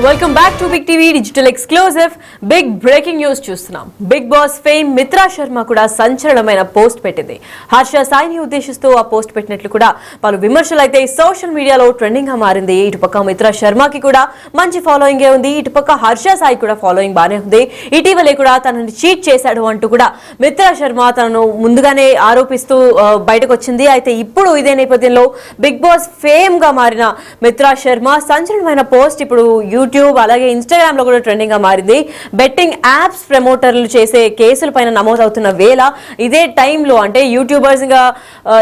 Welcome back to big TV digital exclusive. Big breaking news చూస్తున్నాం. Big Boss fame Mitra Sharma కూడా సంచలనమైన post పెట్టింది. హర్ష సాయిని ఉద్దేశిస్తూ ఆ పోస్ట్ పెట్టినట్లు కూడా పలు విమర్శలు అయితే సోషల్ మీడియాలో ట్రెండింగ్ గా మారింది. ఇటుపక్క మిత్రా శర్మకి కూడా మంచి ఫాలోయింగ్ ఉంది, ఇటుపక్క హర్ష సాయి కూడా ఫాలోయింగ్ బానే ఉంది. ఇటీవలే కూడా తనని చీట్ చేశాడు అంటూ కూడా మిత్రా శర్మ తనను ముందుగానే ఆరోపిస్తూ బయటకు వచ్చింది. అయితే ఇప్పుడు ఇదే నేపథ్యంలో బిగ్ బాస్ ఫేమ్ గా మారిన మిత్రా శర్మ సంచలనమైన పోస్ట్ ఇప్పుడు యూట్యూబ్ అలాగే ఇన్స్టాగ్రామ్ లో కూడా ట్రెండింగ్ గా మారింది. బెట్టింగ్ యాప్స్ ప్రమోటర్లు చేసే కేసుల పైన నమోదవుతున్న వేళ ఇదే టైంలో అంటే యూట్యూబర్స్ గా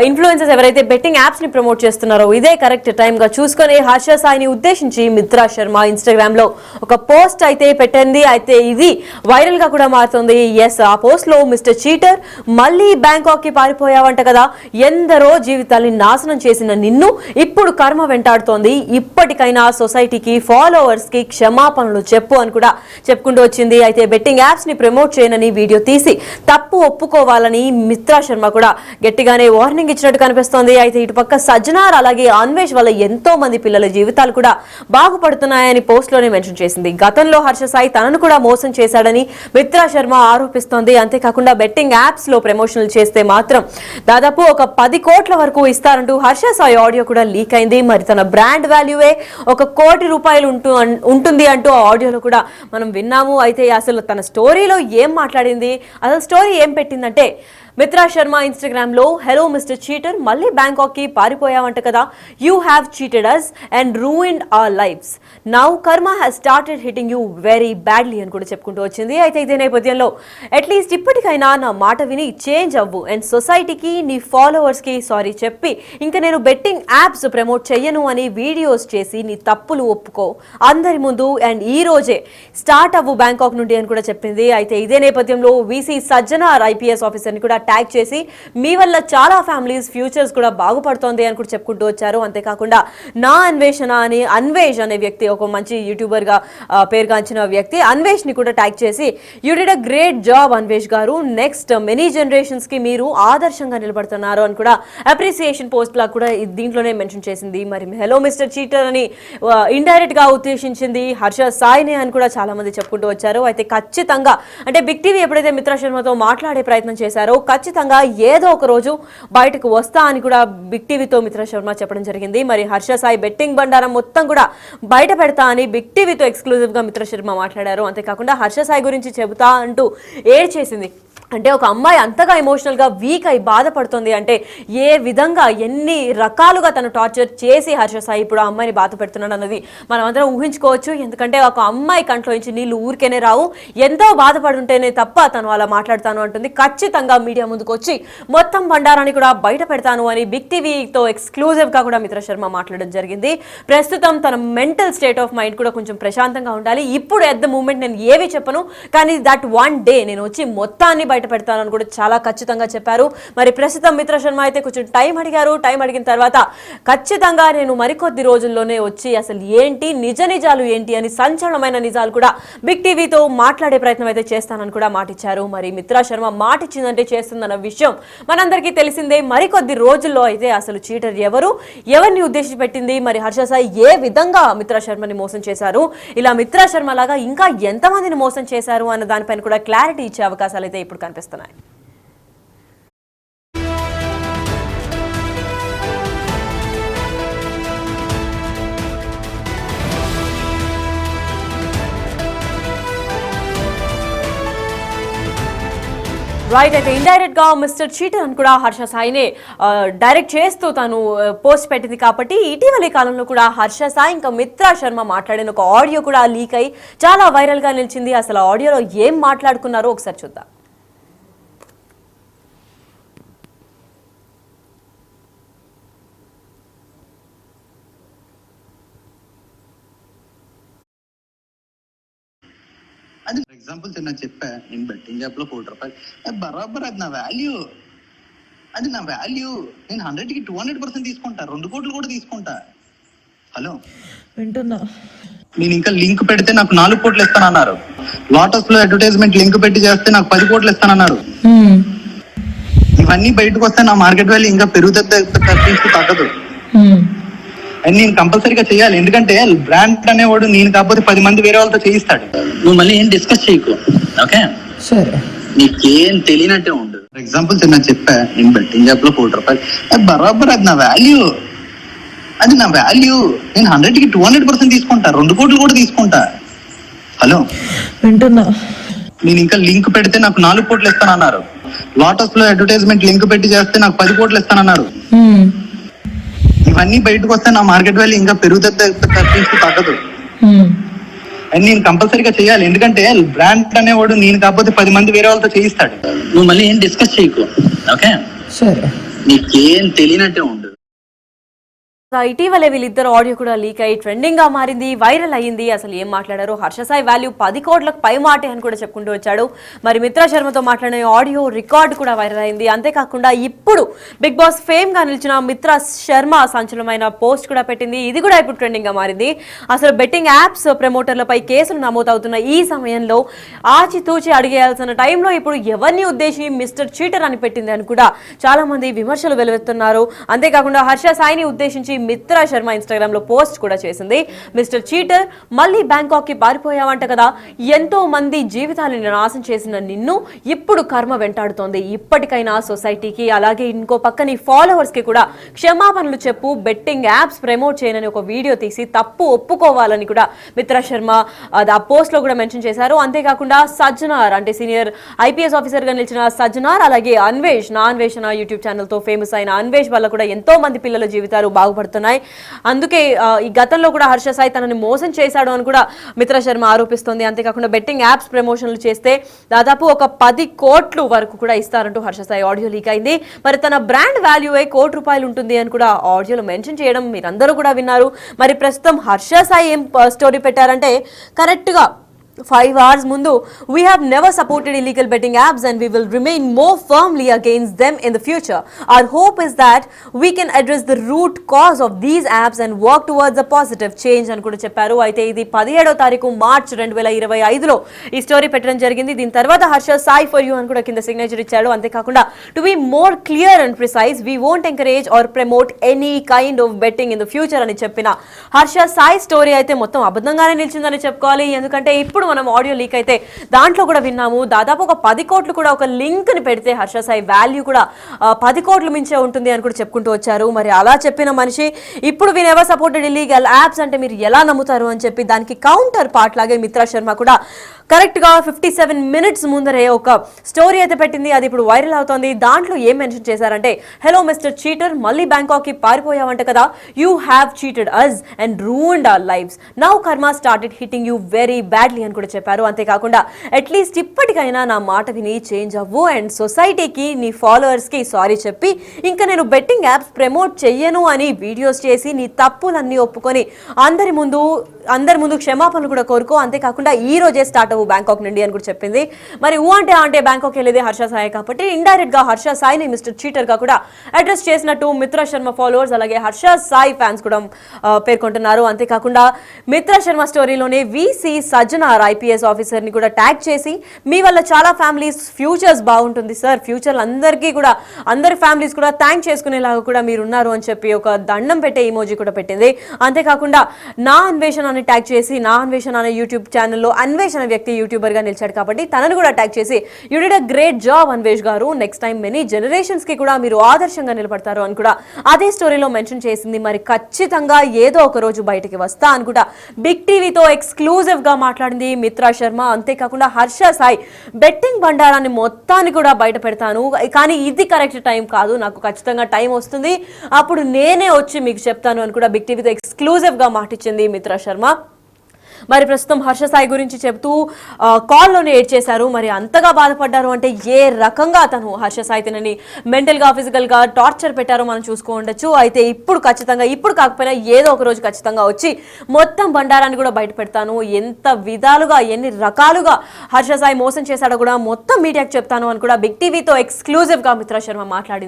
ఇన్ఫ్లుయెన్సర్స్ ఎవరైతే బెట్టింగ్ యాప్స్ ని ప్రమోట్ చేస్తున్నారో ఇదే కరెక్ట్ టైం గా చూసుకొని హర్ష సాయిని ఉద్దేశించి మిత్రా శర్మ ఇన్స్టాగ్రామ్ లో ఒక పోస్ట్ అయితే పెట్టింది. అయితే ఇది వైరల్ గా కూడా మారుతుంది. ఎస్, ఆ పోస్ట్ లో మిస్టర్ చీటర్ మళ్ళీ బ్యాంకాక్ కి పారిపోయావంట కదా, ఎందరో జీవితాల్ని నాశనం చేసిన నిన్ను ఇప్పుడు కర్మ వెంటాడుతోంది, ఇప్పటికైనా సొసైటీకి ఫాలోవర్స్ కి క్షమాపణలు చెప్పు అని కూడా చెప్పుకుంటూ వచ్చింది. అయితే బెట్టింగ్ యాప్స్ ని ప్రమోట్ చేయనని వీడియో తీసి తప్పు ఒప్పుకోవాలని మిత్రా శర్మ కూడా గట్టిగానే వార్నింగ్ ఇచ్చినట్టు కనిపిస్తోంది. అయితే ఇటుపక్క సజ్జనార్ అలాగే అన్వేష్ వల్ల ఎంతో మంది పిల్లల జీవితాలు కూడా బాగుపడుతున్నాయని పోస్ట్ లోనే మెన్షన్ చేసింది. గతంలో హర్ష సాయి తనను కూడా మోసం చేశాడని మిత్రా శర్మ ఆరోపిస్తోంది. అంతేకాకుండా బెట్టింగ్ యాప్స్ లో ప్రమోషన్లు చేస్తే మాత్రం దాదాపు ఒక 10 కోట్ల వరకు ఇస్తారంటూ హర్ష సాయి ఆడియో కూడా లీక్ అయింది. మరి తన బ్రాండ్ వాల్యూవే ₹1 కోటి ఉంటుంది అంటూ ఆ ఆడియోలో కూడా మనం విన్నాము. అయితే అసలు తన స్టోరీలో ఏం మాట్లాడింది, అసలు స్టోరీ ఏం పెట్టిందంటే మిత్రా శర్మ ఇన్స్టాగ్రామ్ లో హలో మిస్టర్ చీటర్ మళ్ళీ బ్యాంకాక్ కి పారిపోయావంట కదా, you have cheated us and ruined our lifes, now karma has started hitting you very badly అని కూడా చెప్పుకుంటూ వచ్చింది. అయితే ఇదే నేపథ్యంలో అట్లీస్ట్ ఇప్పటికైనా నా మాట విని చేంజ్ అవ్వు అండ్ సొసైటీకి నీ ఫాలోవర్స్ కి సారీ చెప్పి ఇంకా నేను బెట్టింగ్ యాప్స్ ప్రమోట్ చెయ్యను అని వీడియోస్ చేసి నీ తప్పులు ఒప్పుకో అందరి ముందు అండ్ ఈ రోజే స్టార్ట్ అవ్వు బ్యాంకాక్ నుండి అని కూడా చెప్పింది. అయితే ఇదే నేపథ్యంలో వీసీ సజ్జనార్ ఐపీఎస్ ఆఫీసర్ని కూడా ట్యాగ్ చేసి మీ వల్ల చాలా ఫ్యామిలీస్ ఫ్యూచర్స్ కూడా బాగుపడుతోంది అని కూడా చెప్పుకుంటూ వచ్చారు. అంతేకాకుండా నా అన్వేషణ అని అన్వేష్ అనే వ్యక్తి ఒక మంచి యూట్యూబర్ గా పేరుగాంచిన వ్యక్తి అన్వేష్ ని కూడా ట్యాగ్ చేసి you did a great job Anvesh గారు, నెక్స్ట్ మెనీ జనరేషన్స్ కి మీరు ఆదర్శంగా నిలబడుతున్నారు అని కూడా అప్రిసియేషన్ పోస్ట్ లా కూడా దీంట్లోనే మెన్షన్ చేసింది. మరి హలో మిస్టర్ చీటర్ అని ఇండైరెక్ట్ గా ఉద్దేశించింది హర్ష సాయిని అని కూడా చాలా మంది చెప్పుకుంటూ వచ్చారు. అయితే ఖచ్చితంగా అంటే బిగ్ టీవీ ఎప్పుడైతే మిత్రా శర్మతో మాట్లాడే ప్రయత్నం చేశారో ఖచ్చితంగా ఏదో ఒక రోజు బయటకు వస్తా అని కూడా బిగ్ టీవీతో మిత్రా శర్మ చెప్పడం జరిగింది. మరి హర్ష సాయి బెట్టింగ్ బండారం మొత్తం కూడా బయట పెడతా అని బిగ్ టీవీతో ఎక్స్క్లూజివ్ గా మిత్రా శర్మ మాట్లాడారు. అంతేకాకుండా హర్ష సాయి గురించి చెబుతా అంటూ ఏడ్ చేసింది. అంటే ఒక అమ్మాయి అంతగా ఎమోషనల్ గా వీక్ అయి బాధపడుతుంది అంటే ఏ విధంగా ఎన్ని రకాలుగా తను టార్చర్ చేసి హర్ష సాయి ఇప్పుడు ఆ అమ్మాయిని బాధ పెడుతున్నాడు అన్నది మనం అందరం ఊహించుకోవచ్చు. ఎందుకంటే ఒక అమ్మాయి కంట్లో నుంచి నీళ్లు ఊరికేనే రావు, ఎంతో బాధపడుంటేనే తప్ప తను అలా మాట్లాడతాను అంటుంది. ఖచ్చితంగా మీడియా ముందుకు వచ్చి మొత్తం బండారాన్ని కూడా బయట పెడతాను అని బిగ్ టీవీతో ఎక్స్క్లూజివ్ గా కూడా మిత్రా శర్మ మాట్లాడడం జరిగింది. ప్రస్తుతం తన మెంటల్ స్టేట్ ఆఫ్ మైండ్ కూడా కొంచెం ప్రశాంతంగా ఉండాలి. ఇప్పుడు ఎట్ ద మూమెంట్ నేను ఏవి చెప్పను, కానీ దట్ వన్ డే నేను వచ్చి మొత్తాన్ని బయట పెడతానని కూడా చాలా ఖచ్చితంగా చెప్పారు. మరి ప్రస్తుతం మిత్రా శర్మ అయితే కొంచెం టైం అడిగారు. టైం అడిగిన తర్వాత ఖచ్చితంగా నేను మరికొద్ది రోజుల్లోనే వచ్చి అసలు ఏంటి నిజాలు ఏంటి అని సంచలనమైన నిజాలు కూడా బిగ్ టీవీతో మాట్లాడే ప్రయత్నం అయితే చేస్తానని కూడా మాటిచ్చారు. మరి మిత్రా శర్మ మాట ఇచ్చిందంటే చేస్తుందన్న విషయం మనందరికీ తెలిసిందే. మరికొద్ది రోజుల్లో అయితే అసలు చీటర్ ఎవరిని ఉద్దేశించి పెట్టింది, మరి హర్ష సాయి ఏ విధంగా మిత్రా శర్మని మోసం చేశారు, ఇలా మిత్రా శర్మ లాగా ఇంకా ఎంతమందిని మోసం చేశారు అన్న దానిపైన కూడా క్లారిటీ ఇచ్చే అవకాశాలు అయితే ఇప్పుడు కనిపిస్తున్నాయి. రైట్, అయితే ఇండైరెక్ట్ గా మిస్టర్ చీటర్ అని కూడా హర్ష సాయినే డైరెక్ట్ చేస్తూ తను పోస్ట్ పెట్టింది. కాబట్టి ఇటీవలి కాలంలో కూడా హర్ష సాయి ఇంకా మిత్రా శర్మ మాట్లాడిన ఒక ఆడియో కూడా లీక్ అయి చాలా వైరల్ గా నిలిచింది. అసలు ఆడియోలో ఏం మాట్లాడుకున్నారో ఒకసారి చూద్దాం. అది ఫర్ ఎగ్జాంపుల్ నేను చెప్పా, నేను బెట్టింగ్ యాప్ లో ₹1 బరాబర్ అది నా వాల్యూ, అది నా వాల్యూ. నేను 100కి 200% తీసుకుంటా, 2 కోట్లు కూడా తీసుకుంటా. హలో వింటున్నా, నేను ఇంకా లింక్ పెడితే నాకు 4 కోట్లు ఇస్తానన్నారు. లోటస్ లో అడ్వర్టైజ్మెంట్ లింక్ పెట్టి చేస్తే నాకు 10 కోట్లు ఇస్తానన్నారు. ఇవన్నీ బయటకు వస్తే నా మార్కెట్ వాల్యూ ఇంకా పెరుగుతుంది తగ్గదు. అండ్ నేను కంపల్సరీగా చేయాలి, ఎందుకంటే బ్రాండ్ అనేవాడు నేను కాకపోతే 10 మంది వేరే వాళ్ళతో చేయిస్తాడు. నువ్వు మళ్ళీ ఏం డిస్కస్ చేయకు, ఓకే? సరే, నీకేం తెలియనట్టే ఉండు. ఫర్ ఎగ్జాంపుల్ నేను చెప్పా, నేను బెట్టింగ్ యాప్ లో ₹1 అది బరాబర్, అది నా వాల్యూ, అది నా వాల్యూ. నేను 100కి 200% తీసుకుంటా, 2 కోట్లు కూడా తీసుకుంటా. హలో, వింటున్నా. నేను ఇంకా లింక్ పెడితే నాకు 4 కోట్లు ఇస్తానన్నారు. లోటస్ లో అడ్వర్టైజ్మెంట్ లింక్ పెట్టి చేస్తే నాకు 10 కోట్లు ఇస్తానన్నారు. ఇవన్నీ బయటకు వస్తే నా మార్కెట్ వాల్యూ ఇంకా పెరుగుతుంది తగ్గదు. అండ్ నేను కంపల్సరీగా చేయాలి, ఎందుకంటే బ్రాండ్ అనేవాడు నేను కాకపోతే 10 మంది వేరే వాళ్ళతో చేయిస్తాడు. నువ్వు మళ్ళీ ఏం డిస్కస్ చేయకు, ఓకే? సరే, నీకేం తెలియనట్టే ఉండు. ఇటీవలే వీళ్ళిద్దరు ఆడియో కూడా లీక్ అయ్యి ట్రెండింగ్ గా మారింది, వైరల్ అయ్యింది. అసలు ఏం మాట్లాడారు? హర్ష సాయి వాల్యూ 10 కోట్లకు పై మాటే అని కూడా చెప్పుకుంటూ వచ్చాడు. మరి మిత్రా శర్మతో మాట్లాడిన ఆడియో రికార్డు కూడా వైరల్ అయింది. అంతేకాకుండా ఇప్పుడు బిగ్ బాస్ ఫేమ్ గా నిలిచిన మిత్రా శర్మ సంచలనమైన పోస్ట్ కూడా పెట్టింది. ఇది కూడా ఇప్పుడు ట్రెండింగ్ గా మారింది. అసలు బెట్టింగ్ యాప్స్ ప్రమోటర్లపై కేసులు నమోదవుతున్న ఈ సమయంలో ఆచితూచి అడిగేయాల్సిన టైంలో ఇప్పుడు ఎవరిని ఉద్దేశించి మిస్టర్ చీటర్ అని పెట్టింది అని కూడా చాలా మంది విమర్శలు వెలువెత్తున్నారు. అంతేకాకుండా హర్ష సాయిని ఉద్దేశించి మిత్రా శర్మ ఇన్స్టాగ్రామ్ లో పోస్ట్ కూడా చేసింది. మిస్టర్ చీటర్, మళ్ళీ బ్యాంకాక్ కి పారిపోయావంట కదా, ఎంతో మంది జీవితాలను నాశనం చేసిన నిన్ను ఇప్పుడు కర్మ వెంటాడుతోంది. ఇప్పటికైనా సొసైటీకి అలాగే ఇంకో పక్క నీ ఫాలోవర్స్ కి కూడా క్షమాపణలు చెప్పు. బెట్టింగ్ యాప్స్ ప్రమోట్ చేయనని ఒక వీడియో తీసి తప్పు ఒప్పుకోవాలని కూడా మిత్రా శర్మ ఆ పోస్ట్ లో కూడా మెన్షన్ చేశారు. అంతేకాకుండా సజ్జనార్ అంటే సీనియర్ IPS ఆఫీసర్ గా నిలిచిన సజ్జనార్, అలాగే అన్వేష్, నా అన్వేషణ యూట్యూబ్ ఛానల్ తో ఫేమస్ అయిన అన్వేష్ వల్ల కూడా ఎంతో మంది పిల్లల జీవితాలు బాగుపడుతున్నాయి. అందుకే ఈ గతంలో కూడా హర్ష సాయి తనని మోసం చేశాడు అని కూడా మిత్రా శర్మ ఆరోపిస్తోంది. అంతేకాకుండా బెట్టింగ్ యాప్స్ ప్రమోషన్లు చేస్తే దాదాపు ఒక 10 కోట్లు వరకు కూడా ఇస్తారంటూ హర్ష సాయి ఆడియో లీక్ అయింది. మరి తన బ్రాండ్ వాల్యూ ₹1 ఉంటుంది అని కూడా ఆడియోలో మెన్షన్ చేయడం మీరందరూ కూడా విన్నారు. మరి ప్రస్తుతం హర్ష సాయి ఏం స్టోరీ పెట్టారంటే, కరెక్ట్ గా 5 hours ముందు, we have never supported illegal betting apps and we will remain more firmly against them in the future. Our hope is that we can address the root cause of these apps and work towards a positive change అని కూడా చెప్పారు. అయితే ఇది 17వ తారీఖు March 2025లో ఈ story పెట్టడం జరిగింది. దీని తర్వాత హర్ష సాయి ఫర్ యూ అని కూడా కింద సిగ్నేచర్ ఇచ్చాడు. అంతేకాకుండా to be more clear and precise, we won't encourage or promote any kind of betting in the future అని చెప్పిన హర్ష సాయి స్టోరీ అయితే మొత్తం అబద్ధంగానే నిలిచిందని చెప్పుకోవాలి. ఎందుకంటే ఇప్పుడు మనం ఆడియో లీక్ అయితే దాంట్లో కూడా విన్నాము, దాదాపు ఒక 10 కోట్లు కూడా ఒక లింక్ ని పెడితే హర్ష సాయి వాల్యూ కూడా 10 కోట్లు మించే ఉంటుంది అని కూడా చెప్పుకుంటూ వచ్చారు. మరి అలా చెప్పిన మనిషి ఇప్పుడు we never supported illegal apps అంటే మీరు ఎలా నమ్ముతారు అని చెప్పి దానికి కౌంటర్ పార్ట్ లాగే మిత్రా శర్మ కూడా కరెక్ట్ గా 57 minutes ముందరే ఒక స్టోరీ అయితే పెట్టింది. అది ఇప్పుడు వైరల్ అవుతోంది. దాంట్లో ఏం మెన్షన్ చేశారంటే, హలో మిస్టర్ చీటర్, మళ్ళీ బ్యాంకాక్ కి పారిపోయావంట కదా, you have cheated us and ruined our lives, now karma started hitting you very badly అని కూడా చెప్పారు. అంతేకాకుండా అట్లీస్ట్ ఇప్పటికైనా నా మాట విని చేంజ్ అవ్వు అండ్ సొసైటీకి నీ ఫాలోవర్స్ కి సారీ చెప్పి ఇంకా నేను బెట్టింగ్ యాప్స్ ప్రమోట్ చెయ్యను అని వీడియోస్ చేసి నీ తప్పులన్నీ ఒప్పుకొని అందరి ముందు క్షమాపణలు కూడా కోరుకో. అంతేకాకుండా ఈ రోజే స్టార్ట్ అవ్వు బ్యాంకాక్ నుండి అని కూడా చెప్పింది. మరి అంటే బ్యాంకాక్ వెళ్ళేది హర్ష సాయి కాబట్టి ఇండైరెక్ట్ గా హర్ష సాయిని మిస్టర్ చీటర్ గా కూడా అడ్రస్ చేసినట్టు మిత్రా శర్మ ఫాలోవర్స్ అలాగే హర్ష సాయి ఫ్యాన్స్ కూడా పేర్కొంటున్నారు. అంతేకాకుండా మిత్రా శర్మ స్టోరీలోనే VC సజ్జనార్ IPS ఆఫీసర్ ని కూడా ట్యాగ్ చేసి, మీ వల్ల చాలా ఫ్యామిలీస్ ఫ్యూచర్స్ బాగుంటుంది సార్, ఫ్యూచర్ అందరికీ కూడా అందరి ఫ్యామిలీస్ కూడా థ్యాంక్ చేసుకునేలాగా కూడా మీరు ఉన్నారు అని చెప్పి ఒక దండం పెట్టే ఇమోజీ కూడా పెట్టింది. అంతేకాకుండా నా అన్వేషణ అని ట్యాగ్ చేసి, నా అన్వేషణ అనే యూట్యూబ్ ఛానల్లో అన్వేషణ వ్యక్తి యూట్యూబర్ గా నిలిచాడు కాబట్టి తనను కూడా ట్యాగ్ చేసి, you did a great job Anvesh గారు, నెక్స్ట్ టైం మెనీ జనరేషన్స్ కి కూడా మీరు ఆదర్శంగా నిలబడతారు అని కూడా అదే స్టోరీలో మెన్షన్ చేసింది. మరి ఖచ్చితంగా ఏదో ఒక రోజు బయటికి వస్తా అని కూడా బిగ్ టీవీతో ఎక్స్క్లూజివ్ గా మాట్లాడింది మిత్రా శర్మ. అంతేకాకుండా హర్ష సాయి బెట్టింగ్ బండారాన్ని మొత్తాన్ని కూడా బయట పెడతాను, కానీ ఇది కరెక్ట్ టైం కాదు, నాకు ఖచ్చితంగా టైం వస్తుంది, అప్పుడు నేనే వచ్చి మీకు చెప్తాను అని కూడా బిగ్ టీవీతో ఎక్స్క్లూజివ్ గా మాటిచ్చింది మిత్రా శర్మ. మరి ప్రస్తుతం హర్ష సాయి గురించి చెప్తూ కాల్లోనే ఏడ్ చేశారు. మరి అంతగా బాధపడ్డారు అంటే ఏ రకంగా తను హర్ష సాయి తనని మెంటల్ గా ఫిజికల్ గా టార్చర్ పెట్టారో మనం చూసుకో ఉండొచ్చు. అయితే ఇప్పుడు ఖచ్చితంగా, ఇప్పుడు కాకపోయినా ఏదో ఒక రోజు ఖచ్చితంగా వచ్చి మొత్తం బండారాన్ని కూడా బయట పెడతాను, ఎంత విధాలుగా ఎన్ని రకాలుగా హర్ష సాయి మోసం చేశాడో కూడా మొత్తం మీడియాకి చెప్తాను అని కూడా బిగ్ టీవీతో ఎక్స్క్లూజివ్ గా మిత్రా శర్మ మాట్లాడింది.